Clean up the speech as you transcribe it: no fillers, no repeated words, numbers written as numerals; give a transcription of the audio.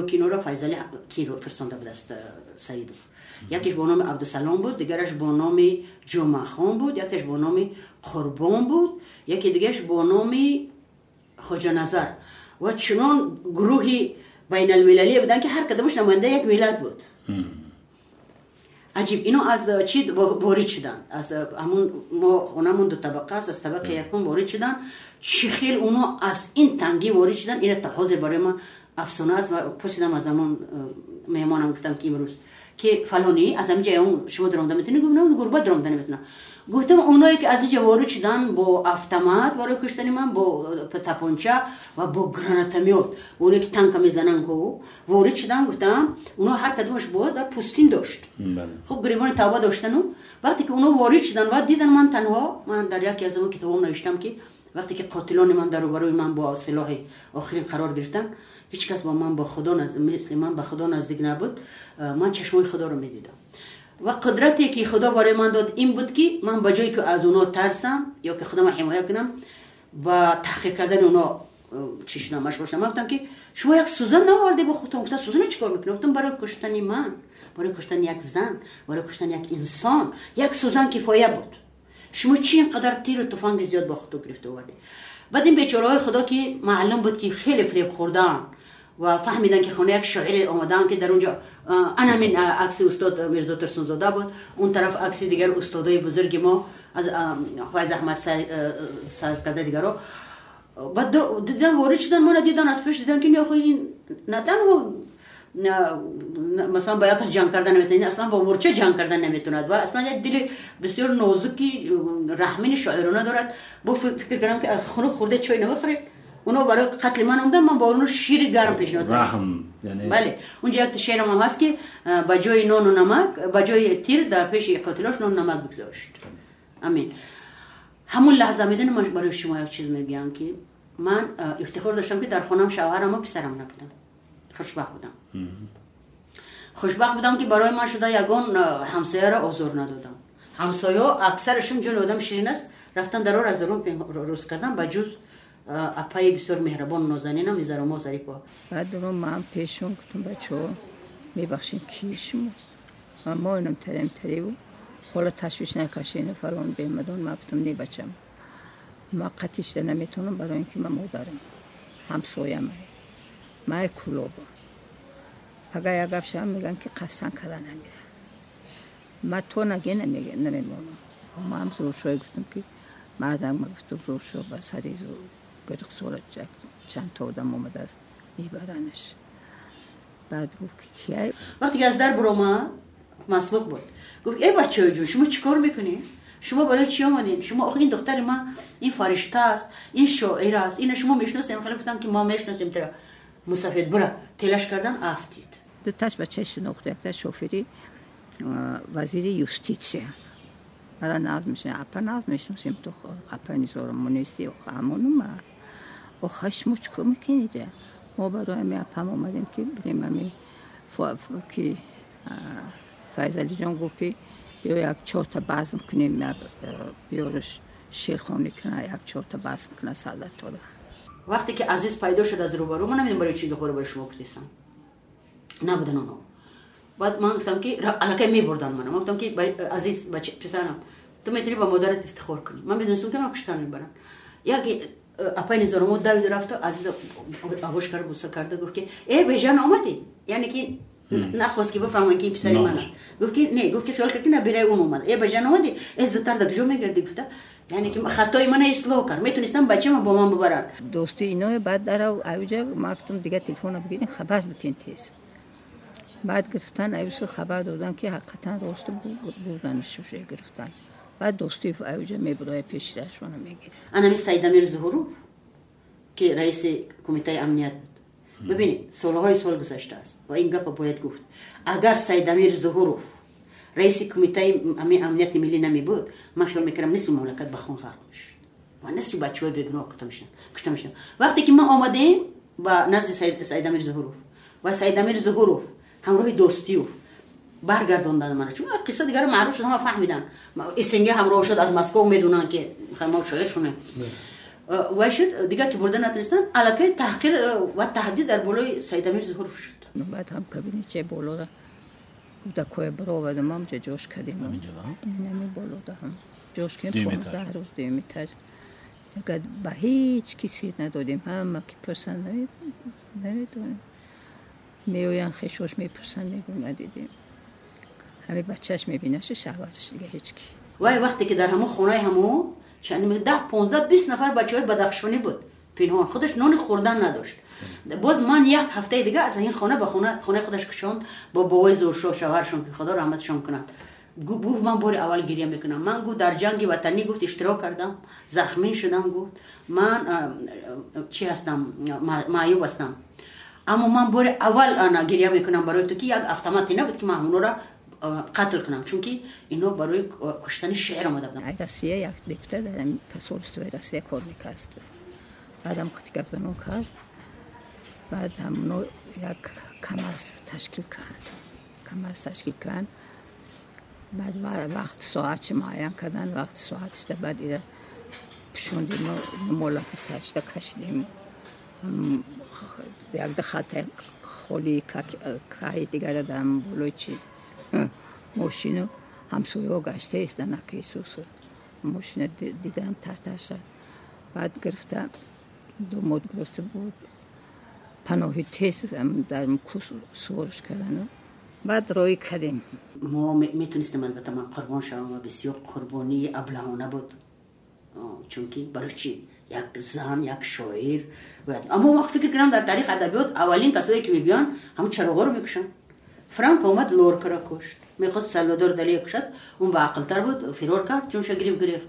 کینو را فیضلی کی رو فرستنده بود است سعید. یکیش با نام عبدالسلام بود، دیگرش با نام جمعه خان بود، یکیش با نام قربان بود، یکی دیگرش با نام خواجه نظر و چنان گروهی بین المللی بودن که هر کدامش نماینده یک ملت بود. عجیب. اینو از چی وارد شدن؟ از همون ما خونمون دو طبقه است، از طبقه یکم وارد شدن. چی خیلی اونو از این تنگی وارد شدن. این تحاضر برای ما افسانه است و پرسیدم از همون مهمانم گفتم که امروز که فلانی از همینجا اون شما درآمده میتونی؟ گفتم اون گربه درآمده نمیتونه. گفتم اونایی که از اینجا وارد شدن با автомат برای کشتن من، با تپانچه و با گراناتمیات، اونایی که تانک میزنن کو وارد شدن، گفتم اونا هر کدومش بود پوستین داشت. خب گریبان توبه داشتن. وقتی که اونا وارد شدن و دیدن من تنها، من در یکی از اون کتابام نوشتم که وقتی که قاتلان من در روبروی من با سلاح آخرین قرار گرفتن، هیچ کس با من با خدا مثل من به خدا نزدیک نبود. من چشمای خدا رو میدیدم و قدرتی که خدا برای من داد این بود که من به جایی که از اونا ترسم یا که خودم حمایت کنم و تحقیق کردن اونا چشم مشغول شدم، گفتم که شما یک سوزن نآورده با خودتون. گفتم سوزن چیکار میکنی؟ گفتم برای کشتن من، برای کشتن یک زن، برای کشتن یک انسان یک سوزن کفایه بود. شما چی اینقدر تیر و تفنگ زیاد با خودتون گرفته آوردی؟ بعد این بیچاره‌های خدا که معلوم بود که خیلی فریب خوردن و فهمیدن که خونه یک شاعر آمدن که در اونجا انا من عکس استاد میرزا ترسون زاده بود، اون طرف عکس دیگر استادای بزرگ ما از فیض احمد سرکرده دیگرها. بعد دیدن وارد شدن، ما دیدن از پیش دیدن که نه خو این نه تنها مثلا با یکش جنگ کردن نمیتونه، اصلا با مورچه جنگ کردن نمیتوند و اصلا یک دل بسیار نازکی رحمین شاعرانه دارد. با فکر کردم که خونه خورده چای نمیخوره، اونا برای قتل من اومدن، من با اونو شیر گرم پیشنهاد رحم یعنی بله. اونجا یک شعرم هم هست که با جای نان و نمک، با جای تیر در پیش قاتلاش نان و نمک بگذاشت. امین. همون لحظه میدونم من برای شما یک چیز میگم که من افتخار داشتم که در خانم شوهرم و پسرم نبودم. خوشبخت بودم که برای من شده یگان همسایه را آزار ندادم. همسایه ها اکثرشون جون آدم شیرین است، رفتن درار از درون روز کردن با جز اپای بسیار مهربان نازنینم میذارم ما ظریفا. بعد رو من پیشون گفتم بچه‌ها میبخشین کیشمو ما اینم تریو حالا تشویش نکشین فرمان بیمدون. ما گفتم نه بچم ما قطعش نمیتونم برای اینکه من مادرم همسایه‌ام ما کلوبم. اگه یک گفشم میگن که قصدن کردن نمیره، ما تو نگه نمیمونم. ما هم زور شوی گفتم که مردم گفتم زور شو با سری زور گرق صورت چند تا آدم اومده است میبرنش. بعد گفت که کیه؟ وقتی که از در برام مسلوق بود گفت ای بچه جون شما چیکار میکنی؟ شما برای چی آمدین؟ شما آخه این دختر ما این فرشته است، این شاعر است، این شما میشناسیم؟ خیلی گفتم که ما میشناسیم. ترا مسافرت برا تلاش کردن افتید. دتاش بچه شناخته یک تا شوفری وزیر یوستیتسیا بعد ناز میشه اپا ناز میشناسیم تو اپا نیزارم منیستی و همونو ما و خشمو چکو میکنیده. ما برای می اپام اومدیم که بریم همی که فیضلی جان گفت که بیا یک 4 تا بزم کنیم، بیارش شیرخونی کنه، یک 4 تا بزم کنه سالت داده. وقتی که عزیز پیدا شد از روبرو، من نمیدونم برای چی دخوره برای شما پتیسم نبودن اونا. بعد من گفتم که الکی میبردن من گفتم که عزیز بچه پسرم تو میتونی با مادرت افتخار کنی. من بدونستم که من کشتن میبرن. یکی اپای نظارمو داوید رفت عزیز آغوش کرد بوسه کرده گفت که ای بیژن آمدی، یعنی که نخواست که بفهمن که این پسری منه. گفت که نه، گفت که خیال کردی نبیره اون اومد. ای بیژن آمدی عزت‌تر در کجا میگردی؟ گفت یعنی که خطای من اصلاح کرد، میتونستم بچه‌مو با من ببرن. دوستی اینا بعد در اوجا ما گفتم دیگه تلفن بگیرین خبر بدین تیز. بعد گفتن ایوسو خبر دادن که حقیقتا راست بودن شوشه گرفتن. بعد دوستی اوجا میبرای پیشرشون میگیره. انا سید امیر ظهورو که رئیس کمیته امنیت ببینید سالهای سال گذشته است و این گپ باید گفت. اگر سید امیر ظهورو رئیس کمیته امنیت ملی نمی بود، من خیال میکردم نصف مملکت به خون غرق میشد و نصف بچه‌های بیگناه کشته میشن. وقتی که ما آمدیم با نزد سید امیر ظهورو و سید امیر ظهورو همراه دوستیو برگردوندن من، چون قصه دیگه معروف شد، همه فهمیدن. اسنگی همراه شد از مسکو، میدونن که ما شاعرشونه و شد دیگه که بردن نتونستن. الکی تحقیر و تهدید در بالای سید امیر ظهورو شد. بعد هم کابینچه بالا را کودکای برا آمدم هم جوش کردیم نمی بالا ده هم جوش کردیم 15 روز 2 متر دیگه به هیچ کسی ندادیم همه که پرسن نمیدونیم میویان خیشوش میپرسن میگم ندیدیم همه بچهش میبینش شهوتش دیگه هیچ کی وقتی که در همون خونه همون چند 10 15 20 نفر بچهای بدخشانی بود پنهان خودش نون خوردن نداشت باز من یک هفته دیگه از این خونه به خونه خودش کشوند با بابای زورشو شوهرشون که خدا رحمتشون کنه گفت من بار اول گریه میکنم من گفت در جنگ وطنی گفت اشتراک کردم زخمی شدم گفت من چی هستم معیوب هستم اما من بار اول انا گریه میکنم برای تو که یک автомاتی نبود که من اونو را قتل کنم چون که اینا برای کشتن شعر آمده بودن روسیه یک دیپته در پاسپورت روسیه کار میکرد بعدم قطعه گفتنون کرد بعد همونو یک کمرس تشکیل کردن بعد وقت ساعت معین کردن وقت ساعتش ده بعد ایره پشوندیم نمولا ساعتش ده کشیدیم یک ده خط خولی که دیگر دارم بلوی چی ماشینو همسویه ها گشته است در نکه سوسو ماشین دیدم تحتش بعد گرفته دو مود گرفته بود پناهی تیز در کوس سورش کردن بعد روی کردیم ما میتونستیم البته من قربان شدم و بسیار قربانی ابلهانه بود چون که برای چی یک زن یک شاعر اما ما فکر کنم در تاریخ ادبیات اولین کسایی که میبیان همون چراغا رو میکشن فرانک اومد لورکا را کشت میخواست سالوادور دالی کشد اون با عقلتر بود فرار کرد چون گریخت